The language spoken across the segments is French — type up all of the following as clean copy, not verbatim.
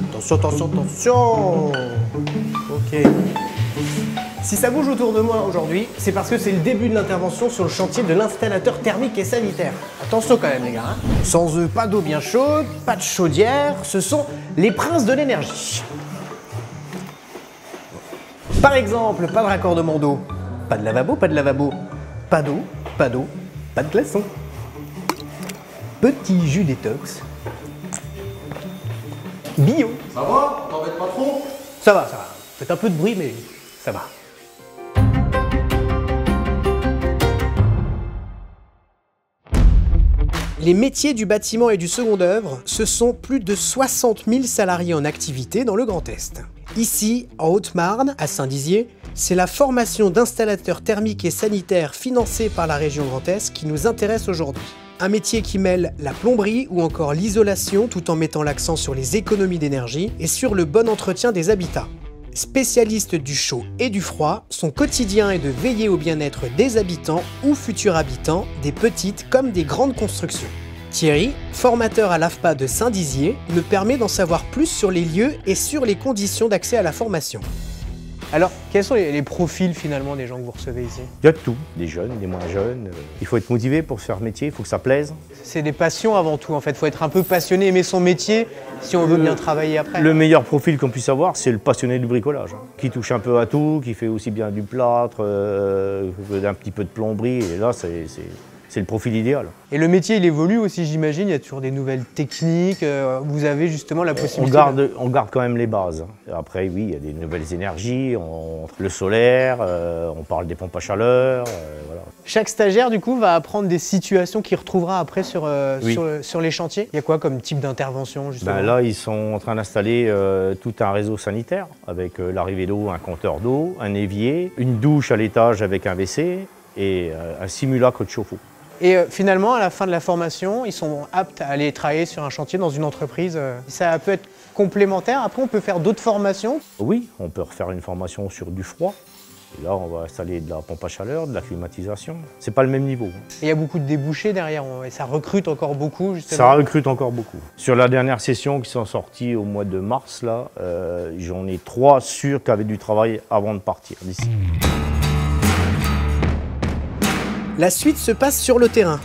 Attention, attention, attention. Ok. Si ça bouge autour de moi aujourd'hui, c'est parce que c'est le début de l'intervention sur le chantier de l'installateur thermique et sanitaire. Attention quand même les gars, hein. Sans eux, pas d'eau bien chaude, pas de chaudière, ce sont les princes de l'énergie. Par exemple, pas de raccordement d'eau, pas de lavabo, pas d'eau, pas de glaçon. Petit jus détox. Bio. Ça va? T'embêtes pas trop? Ça va, ça va. Faites un peu de bruit, mais ça va. Les métiers du bâtiment et du second œuvre, ce sont plus de 60 000 salariés en activité dans le Grand Est. Ici, en Haute-Marne, à Saint-Dizier, c'est la formation d'installateurs thermiques et sanitaires financée par la région Grand Est qui nous intéresse aujourd'hui. Un métier qui mêle la plomberie ou encore l'isolation tout en mettant l'accent sur les économies d'énergie et sur le bon entretien des habitats. Spécialiste du chaud et du froid, son quotidien est de veiller au bien-être des habitants ou futurs habitants, des petites comme des grandes constructions. Thierry, formateur à l'AFPA de Saint-Dizier, me permet d'en savoir plus sur les lieux et sur les conditions d'accès à la formation. Alors, quels sont les profils finalement des gens que vous recevez ici? Il y a de tout, des jeunes, des moins jeunes. Il faut être motivé pour faire métier, il faut que ça plaise. C'est des passions avant tout en fait, il faut être un peu passionné, aimer son métier si on veut bien travailler après. Le meilleur profil qu'on puisse avoir, c'est le passionné du bricolage, hein, qui touche un peu à tout, qui fait aussi bien du plâtre, un petit peu de plomberie, et là c'est le profil idéal. Et le métier il évolue aussi j'imagine, il y a toujours des nouvelles techniques, vous avez justement la possibilité... On garde quand même les bases. Après oui, il y a des nouvelles énergies, le solaire, on parle des pompes à chaleur, voilà. Chaque stagiaire du coup va apprendre des situations qu'il retrouvera après sur les chantiers. Il y a quoi comme type d'intervention justement? Là ils sont en train d'installer tout un réseau sanitaire avec l'arrivée d'eau, un compteur d'eau, un évier, une douche à l'étage avec un WC et un simulacre de chauffe-eau. Et finalement, à la fin de la formation, ils sont aptes à aller travailler sur un chantier dans une entreprise. Ça peut être complémentaire. Après, on peut faire d'autres formations. Oui, on peut refaire une formation sur du froid. Et là, on va installer de la pompe à chaleur, de la climatisation. C'est pas le même niveau. Et il y a beaucoup de débouchés derrière. Et ça recrute encore beaucoup, justement. Ça recrute encore beaucoup. Sur la dernière session qui sont sorties au mois de mars, là, j'en ai 3 sûrs qui avaient du travail avant de partir d'ici. La suite se passe sur le terrain.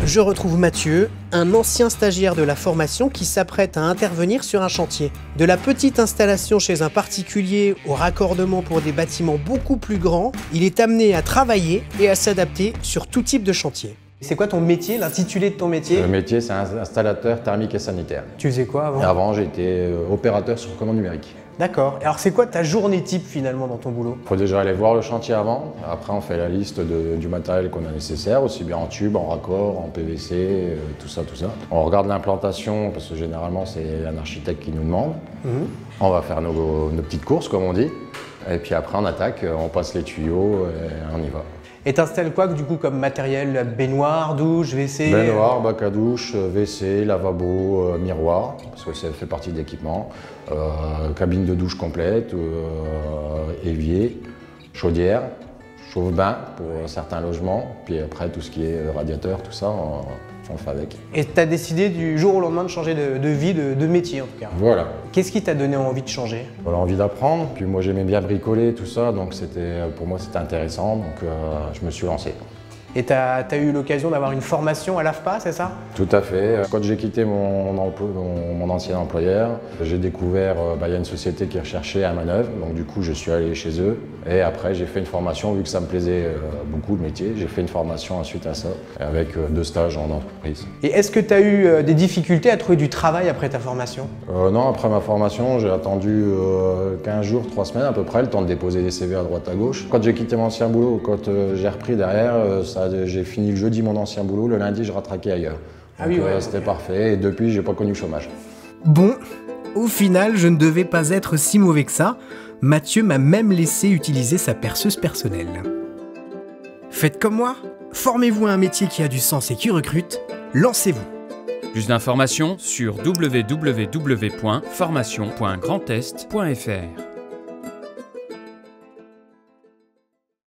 Je retrouve Mathieu, un ancien stagiaire de la formation qui s'apprête à intervenir sur un chantier. De la petite installation chez un particulier au raccordement pour des bâtiments beaucoup plus grands, il est amené à travailler et à s'adapter sur tout type de chantier. C'est quoi ton métier, l'intitulé de ton métier? Le métier, c'est installateur thermique et sanitaire. Tu faisais quoi avant? Avant, j'étais opérateur sur commande numérique. D'accord. Alors c'est quoi ta journée type finalement dans ton boulot? Il faut déjà aller voir le chantier avant. Après, on fait la liste du matériel qu'on a nécessaire, aussi bien en tube, en raccord, en PVC, tout ça. On regarde l'implantation, parce que généralement, c'est un architecte qui nous demande. On va faire nos petites courses, comme on dit. Et puis après, on attaque, on passe les tuyaux et on y va. Et t'installes quoi du coup comme matériel? Baignoire, douche, WC? Baignoire, bac à douche, WC, lavabo, miroir, parce que ça fait partie de l'équipement. Cabine de douche complète, évier, chaudière, chauffe-bain pour certains logements. Puis après tout ce qui est radiateur, tout ça, on le fait avec. Et tu as décidé du jour au lendemain de changer de vie, de métier en tout cas? Voilà. Qu'est-ce qui t'a donné envie de changer? Envie d'apprendre, puis moi j'aimais bien bricoler, tout ça, donc pour moi c'était intéressant, donc je me suis lancé. Et tu as eu l'occasion d'avoir une formation à l'AFPA, c'est ça? Tout à fait. Quand j'ai quitté mon ancien employeur, j'ai découvert qu'il y a une société qui recherchait un manœuvre, donc du coup je suis allé chez eux. Et après j'ai fait une formation, vu que ça me plaisait beaucoup le métier, j'ai fait une formation ensuite à ça, avec 2 stages en entreprise. Et est-ce que tu as eu des difficultés à trouver du travail après ta formation? Non, après ma formation, j'ai attendu 15 jours, 3 semaines à peu près, le temps de déposer des CV à droite à gauche. Quand j'ai quitté mon ancien boulot, quand j'ai repris derrière, j'ai fini le jeudi mon ancien boulot, le lundi je ratraquais ailleurs. Ah oui, ouais. C'était parfait et depuis j'ai pas connu le chômage. Bon, au final je ne devais pas être si mauvais que ça. Mathieu m'a même laissé utiliser sa perceuse personnelle. Faites comme moi, formez-vous à un métier qui a du sens et qui recrute, lancez-vous. Plus d'informations sur www.formation.grandest.fr.